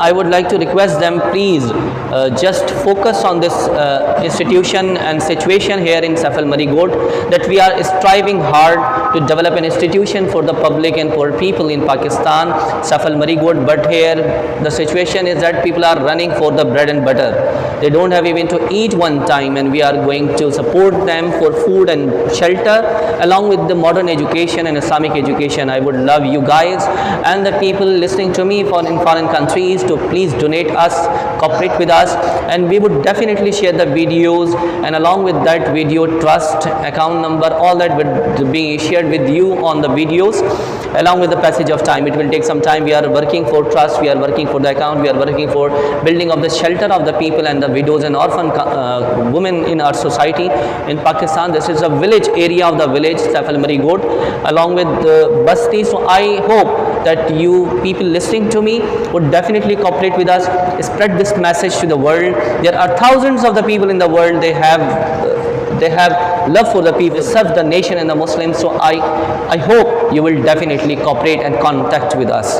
I would like to request them, please just focus on this institution and situation here in Safal Marigot, that we are striving hard to develop an institution for the public and for people in Pakistan, Safal Marigot, but here the situation is that people are running for the bread and butter. They don't have even to eat one time, and we are going to support them for food and shelter along with the modern education and Islamic education. I would love you guys and the people listening to me in foreign countries to please donate us, cooperate with us, and we would definitely share the videos, and along with that video trust account number, all that would be shared with you on the videos along with the passage of time. It will take some time. We are working for trust, we are working for the account, we are working for building of the shelter of the people and the widows and orphan women in our society in Pakistan. This is a village area of the village Safal Marigot along with Basti. So I hope that you people listening to me would definitely cooperate with us, spread this message to the world. There are thousands of the people in the world, they have love for the people, serve the nation and the Muslims. So I hope you will definitely cooperate and contact with us.